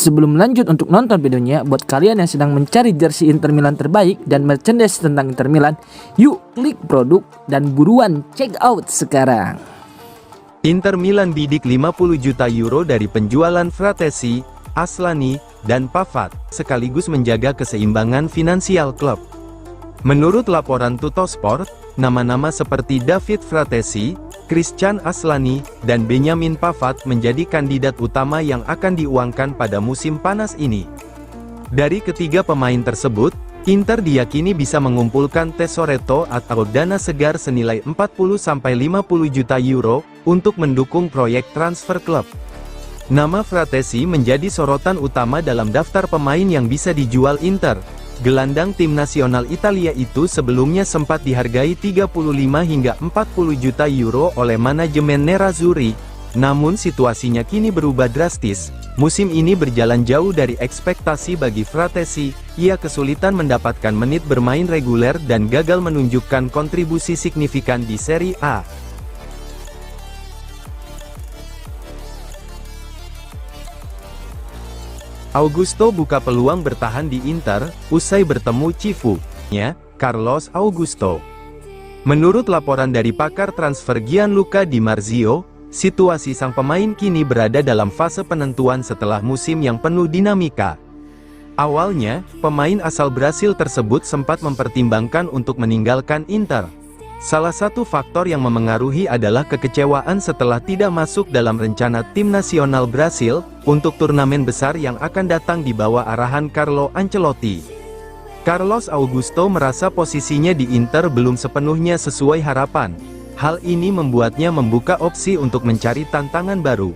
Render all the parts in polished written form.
Sebelum lanjut untuk nonton videonya, buat kalian yang sedang mencari jersey Inter Milan terbaik dan merchandise tentang Inter Milan, yuk klik produk dan buruan check out sekarang. Inter Milan bidik 50 juta euro dari penjualan Fratesi, Aslani, dan Pavard, sekaligus menjaga keseimbangan finansial klub. Menurut laporan Tuttosport, nama-nama seperti David Fratesi, Christian Aslani, dan Benjamin Pavard menjadi kandidat utama yang akan diuangkan pada musim panas ini. Dari ketiga pemain tersebut, Inter diyakini bisa mengumpulkan tesoretto atau dana segar senilai 40-50 juta euro untuk mendukung proyek transfer klub. Nama Fratesi menjadi sorotan utama dalam daftar pemain yang bisa dijual Inter. Gelandang tim nasional Italia itu sebelumnya sempat dihargai 35 hingga 40 juta euro oleh manajemen Nerazzurri. Namun situasinya kini berubah drastis. Musim ini berjalan jauh dari ekspektasi bagi Fratesi. Ia kesulitan mendapatkan menit bermain reguler dan gagal menunjukkan kontribusi signifikan di Serie A. Augusto buka peluang bertahan di Inter, usai bertemu Cifu-nya, Carlos Augusto. Menurut laporan dari pakar transfer Gianluca Di Marzio, situasi sang pemain kini berada dalam fase penentuan setelah musim yang penuh dinamika. Awalnya, pemain asal Brasil tersebut sempat mempertimbangkan untuk meninggalkan Inter. Salah satu faktor yang memengaruhi adalah kekecewaan setelah tidak masuk dalam rencana tim nasional Brasil untuk turnamen besar yang akan datang di bawah arahan Carlo Ancelotti. Carlos Augusto merasa posisinya di Inter belum sepenuhnya sesuai harapan. Hal ini membuatnya membuka opsi untuk mencari tantangan baru.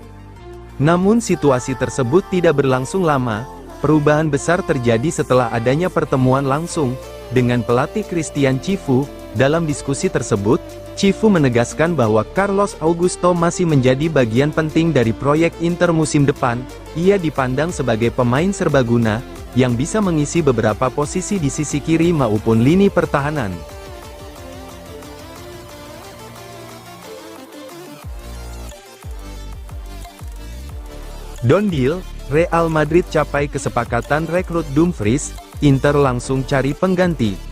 Namun situasi tersebut tidak berlangsung lama. Perubahan besar terjadi setelah adanya pertemuan langsung dengan pelatih Christian Cifu. Dalam diskusi tersebut, Cifu menegaskan bahwa Carlos Augusto masih menjadi bagian penting dari proyek Inter musim depan. Ia dipandang sebagai pemain serbaguna, yang bisa mengisi beberapa posisi di sisi kiri maupun lini pertahanan. Don deal, Real Madrid capai kesepakatan rekrut Dumfries, Inter langsung cari pengganti.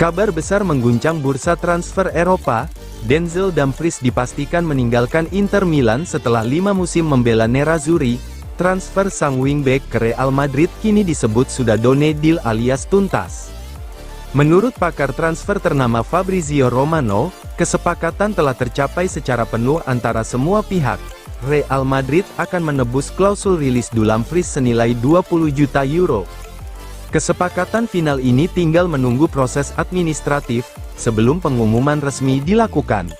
Kabar besar mengguncang bursa transfer Eropa. Denzel Dumfries dipastikan meninggalkan Inter Milan setelah 5 musim membela Nerazzurri. Transfer sang wingback ke Real Madrid kini disebut sudah done deal alias tuntas. Menurut pakar transfer ternama Fabrizio Romano, kesepakatan telah tercapai secara penuh antara semua pihak. Real Madrid akan menebus klausul rilis Dumfries senilai 20 juta euro. Kesepakatan final ini tinggal menunggu proses administratif, sebelum pengumuman resmi dilakukan.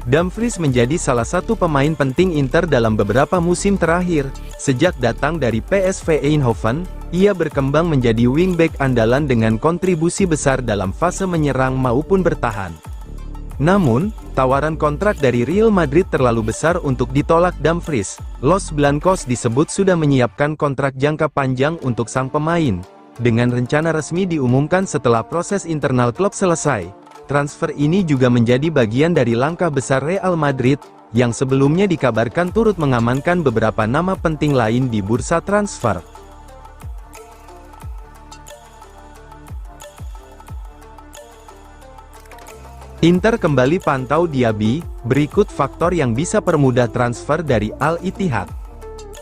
Dumfries menjadi salah satu pemain penting Inter dalam beberapa musim terakhir. Sejak datang dari PSV Eindhoven, ia berkembang menjadi wingback andalan dengan kontribusi besar dalam fase menyerang maupun bertahan. Namun, tawaran kontrak dari Real Madrid terlalu besar untuk ditolak Dumfries. Los Blancos disebut sudah menyiapkan kontrak jangka panjang untuk sang pemain. Dengan rencana resmi diumumkan setelah proses internal klub selesai. Transfer ini juga menjadi bagian dari langkah besar Real Madrid, yang sebelumnya dikabarkan turut mengamankan beberapa nama penting lain di bursa transfer. Inter kembali pantau Diaby, berikut faktor yang bisa permudah transfer dari Al Ittihad.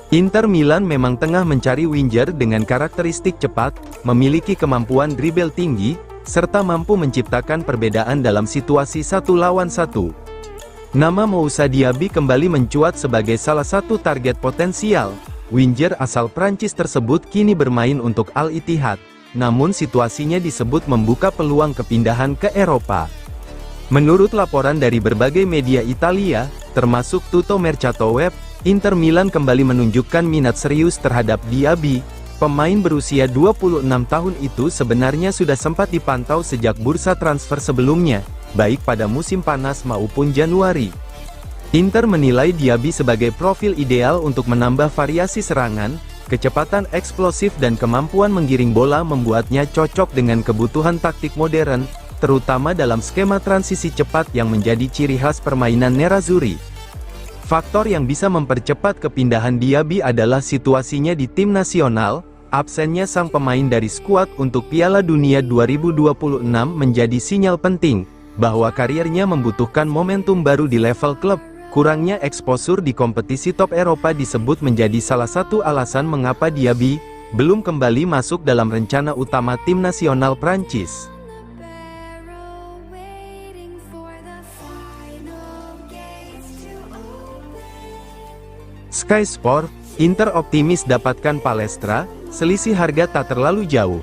Inter Milan memang tengah mencari winger dengan karakteristik cepat, memiliki kemampuan dribble tinggi, serta mampu menciptakan perbedaan dalam situasi 1 lawan 1. Nama Moussa Diaby kembali mencuat sebagai salah satu target potensial. Winger asal Prancis tersebut kini bermain untuk Al Ittihad, namun situasinya disebut membuka peluang kepindahan ke Eropa. Menurut laporan dari berbagai media Italia, termasuk Tutto Mercato Web, Inter Milan kembali menunjukkan minat serius terhadap Diaby. Pemain berusia 26 tahun itu sebenarnya sudah sempat dipantau sejak bursa transfer sebelumnya, baik pada musim panas maupun Januari. Inter menilai Diaby sebagai profil ideal untuk menambah variasi serangan, kecepatan eksplosif dan kemampuan menggiring bola membuatnya cocok dengan kebutuhan taktik modern, terutama dalam skema transisi cepat yang menjadi ciri khas permainan Nerazzurri. Faktor yang bisa mempercepat kepindahan Diaby adalah situasinya di tim nasional. Absennya sang pemain dari skuad untuk Piala Dunia 2026 menjadi sinyal penting bahwa karirnya membutuhkan momentum baru di level klub. Kurangnya eksposur di kompetisi top Eropa disebut menjadi salah satu alasan mengapa Diaby belum kembali masuk dalam rencana utama tim nasional Prancis. Sky Sport, Inter optimis dapatkan Palestra, selisih harga tak terlalu jauh.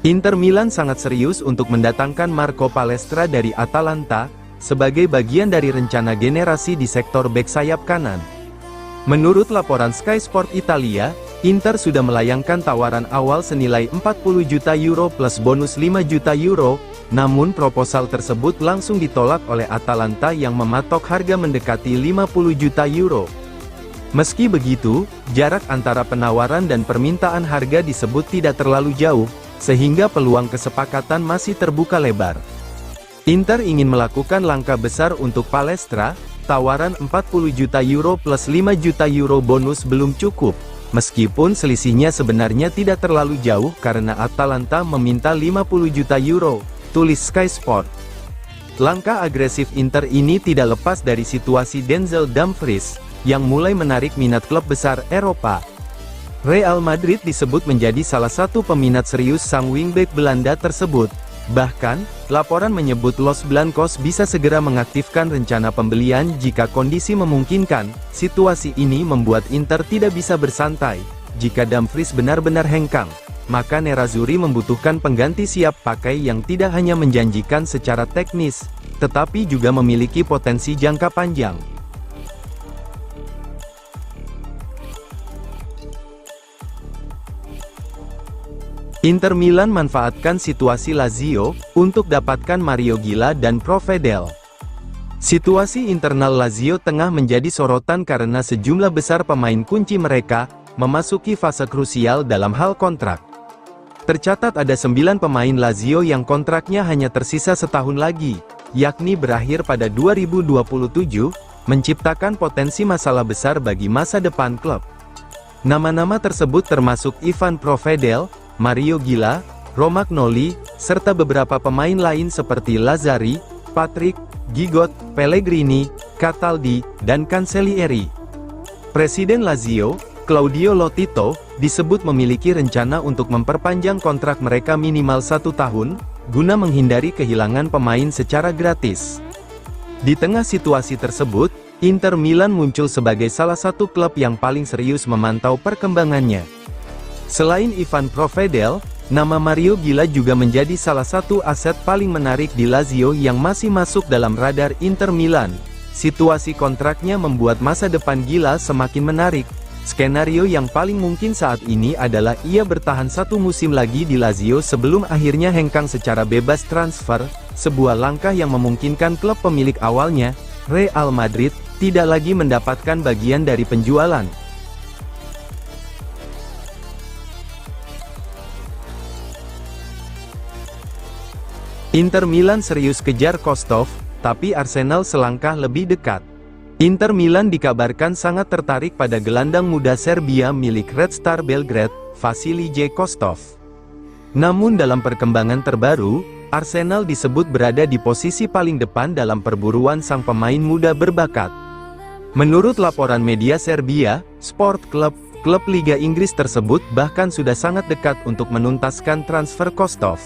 Inter Milan sangat serius untuk mendatangkan Marco Palestra dari Atalanta, sebagai bagian dari rencana generasi di sektor bek sayap kanan. Menurut laporan Sky Sport Italia, Inter sudah melayangkan tawaran awal senilai 40 juta euro plus bonus 5 juta euro, namun proposal tersebut langsung ditolak oleh Atalanta yang mematok harga mendekati 50 juta euro. Meski begitu, jarak antara penawaran dan permintaan harga disebut tidak terlalu jauh, sehingga peluang kesepakatan masih terbuka lebar. Inter ingin melakukan langkah besar untuk Palestra, tawaran 40 juta euro plus 5 juta euro bonus belum cukup, meskipun selisihnya sebenarnya tidak terlalu jauh karena Atalanta meminta 50 juta euro, tulis Sky Sport. Langkah agresif Inter ini tidak lepas dari situasi Denzel Dumfries, yang mulai menarik minat klub besar Eropa. Real Madrid disebut menjadi salah satu peminat serius sang wingback Belanda tersebut. Bahkan, laporan menyebut Los Blancos bisa segera mengaktifkan rencana pembelian jika kondisi memungkinkan. Situasi ini membuat Inter tidak bisa bersantai. Jika Dumfries benar-benar hengkang, maka Nerazzurri membutuhkan pengganti siap pakai yang tidak hanya menjanjikan secara teknis, tetapi juga memiliki potensi jangka panjang. Inter Milan manfaatkan situasi Lazio untuk dapatkan Mario Gila dan Provedel. Situasi internal Lazio tengah menjadi sorotan karena sejumlah besar pemain kunci mereka memasuki fase krusial dalam hal kontrak. Tercatat ada 9 pemain Lazio yang kontraknya hanya tersisa setahun lagi, yakni berakhir pada 2027, menciptakan potensi masalah besar bagi masa depan klub. Nama-nama tersebut termasuk Ivan Provedel, Mario Gila, Romagnoli, serta beberapa pemain lain seperti Lazzari, Patrick, Gigot, Pellegrini, Cataldi, dan Cancellieri. Presiden Lazio, Claudio Lotito, disebut memiliki rencana untuk memperpanjang kontrak mereka minimal 1 tahun, guna menghindari kehilangan pemain secara gratis. Di tengah situasi tersebut, Inter Milan muncul sebagai salah satu klub yang paling serius memantau perkembangannya. Selain Ivan Provedel, nama Mario Gila juga menjadi salah satu aset paling menarik di Lazio yang masih masuk dalam radar Inter Milan. Situasi kontraknya membuat masa depan Gila semakin menarik. Skenario yang paling mungkin saat ini adalah ia bertahan 1 musim lagi di Lazio sebelum akhirnya hengkang secara bebas transfer, sebuah langkah yang memungkinkan klub pemilik awalnya, Real Madrid, tidak lagi mendapatkan bagian dari penjualan. Inter Milan serius kejar Kostov, tapi Arsenal selangkah lebih dekat. Inter Milan dikabarkan sangat tertarik pada gelandang muda Serbia milik Red Star Belgrade, Vasilije Kostov. Namun dalam perkembangan terbaru, Arsenal disebut berada di posisi paling depan dalam perburuan sang pemain muda berbakat. Menurut laporan media Serbia, Sport Club, klub Liga Inggris tersebut bahkan sudah sangat dekat untuk menuntaskan transfer Kostov.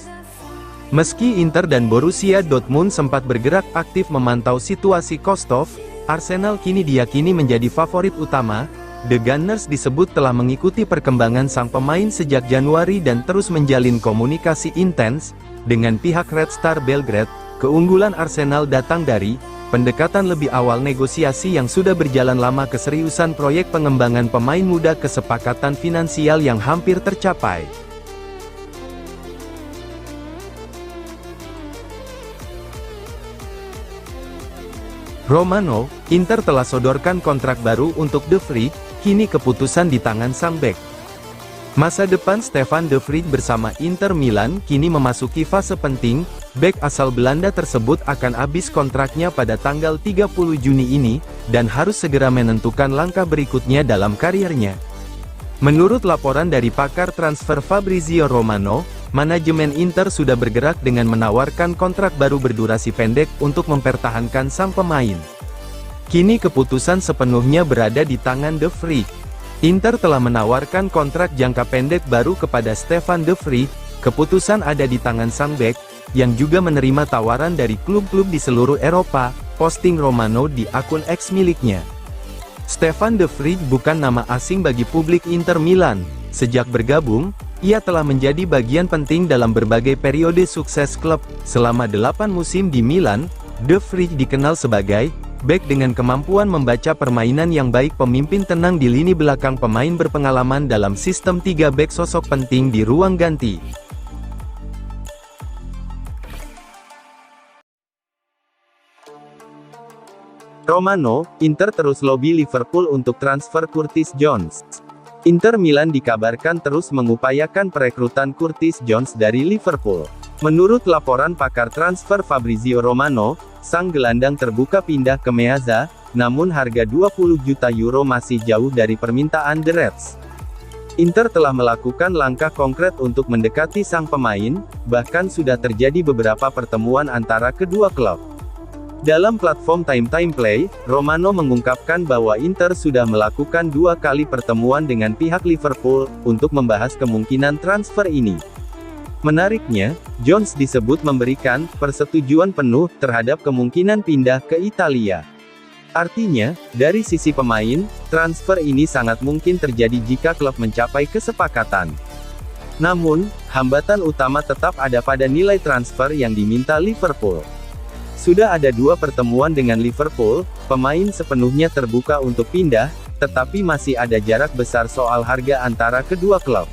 Meski Inter dan Borussia Dortmund sempat bergerak aktif memantau situasi Kostov, Arsenal kini diyakini menjadi favorit utama. The Gunners disebut telah mengikuti perkembangan sang pemain sejak Januari dan terus menjalin komunikasi intens dengan pihak Red Star Belgrade. Keunggulan Arsenal datang dari pendekatan lebih awal negosiasi yang sudah berjalan lama, keseriusan proyek pengembangan pemain muda, kesepakatan finansial yang hampir tercapai. Romano, Inter telah sodorkan kontrak baru untuk De Vrij, kini keputusan di tangan sang bek. Masa depan Stefan de Vrij bersama Inter Milan kini memasuki fase penting. Bek asal Belanda tersebut akan habis kontraknya pada tanggal 30 Juni ini, dan harus segera menentukan langkah berikutnya dalam karirnya. Menurut laporan dari pakar transfer Fabrizio Romano, manajemen Inter sudah bergerak dengan menawarkan kontrak baru berdurasi pendek untuk mempertahankan sang pemain. Kini keputusan sepenuhnya berada di tangan de Vrij. Inter telah menawarkan kontrak jangka pendek baru kepada Stefan de Vrij. Keputusan ada di tangan sang bek, yang juga menerima tawaran dari klub-klub di seluruh Eropa, posting Romano di akun X miliknya. Stefan de Vrij bukan nama asing bagi publik Inter Milan. Sejak bergabung, ia telah menjadi bagian penting dalam berbagai periode sukses klub. Selama 8 musim di Milan, de Vrij dikenal sebagai bek dengan kemampuan membaca permainan yang baik, pemimpin tenang di lini belakang, pemain berpengalaman dalam sistem 3 bek, sosok penting di ruang ganti. Romano, Inter terus lobi Liverpool untuk transfer Curtis Jones. Inter Milan dikabarkan terus mengupayakan perekrutan Curtis Jones dari Liverpool. Menurut laporan pakar transfer Fabrizio Romano, sang gelandang terbuka pindah ke Meazza, namun harga 20 juta euro masih jauh dari permintaan The Reds. Inter telah melakukan langkah konkret untuk mendekati sang pemain, bahkan sudah terjadi beberapa pertemuan antara kedua klub. Dalam platform Time Play, Romano mengungkapkan bahwa Inter sudah melakukan 2 kali pertemuan dengan pihak Liverpool, untuk membahas kemungkinan transfer ini. Menariknya, Jones disebut memberikan persetujuan penuh terhadap kemungkinan pindah ke Italia. Artinya, dari sisi pemain, transfer ini sangat mungkin terjadi jika klub mencapai kesepakatan. Namun, hambatan utama tetap ada pada nilai transfer yang diminta Liverpool. Sudah ada 2 pertemuan dengan Liverpool, pemain sepenuhnya terbuka untuk pindah, tetapi masih ada jarak besar soal harga antara kedua klub.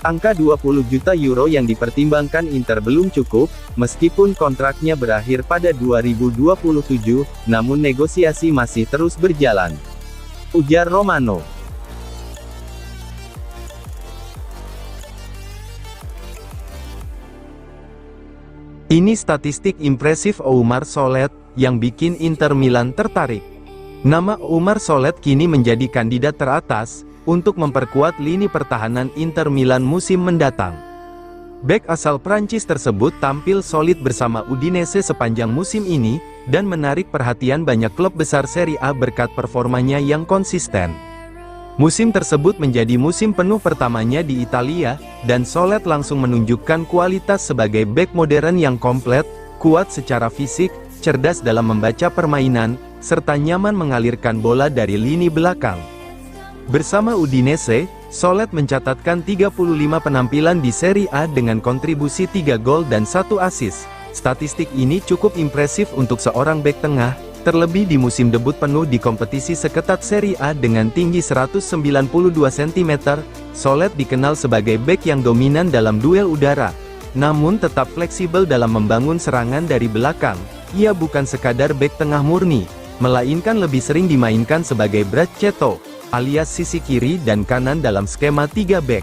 Angka 20 juta euro yang dipertimbangkan Inter belum cukup, meskipun kontraknya berakhir pada 2027, namun negosiasi masih terus berjalan, ujar Romano. Ini statistik impresif Oumar Solet, yang bikin Inter Milan tertarik. Nama Oumar Solet kini menjadi kandidat teratas, untuk memperkuat lini pertahanan Inter Milan musim mendatang. Bek asal Prancis tersebut tampil solid bersama Udinese sepanjang musim ini, dan menarik perhatian banyak klub besar Serie A berkat performanya yang konsisten. Musim tersebut menjadi musim penuh pertamanya di Italia, dan Solet langsung menunjukkan kualitas sebagai bek modern yang komplit, kuat secara fisik, cerdas dalam membaca permainan, serta nyaman mengalirkan bola dari lini belakang. Bersama Udinese, Solet mencatatkan 35 penampilan di Serie A dengan kontribusi 3 gol dan 1 assist. Statistik ini cukup impresif untuk seorang bek tengah, terlebih di musim debut penuh di kompetisi seketat Serie A dengan tinggi 192 cm. Solet dikenal sebagai bek yang dominan dalam duel udara, namun tetap fleksibel dalam membangun serangan dari belakang. Ia bukan sekadar bek tengah murni, melainkan lebih sering dimainkan sebagai braccetto, alias sisi kiri dan kanan dalam skema 3 bek.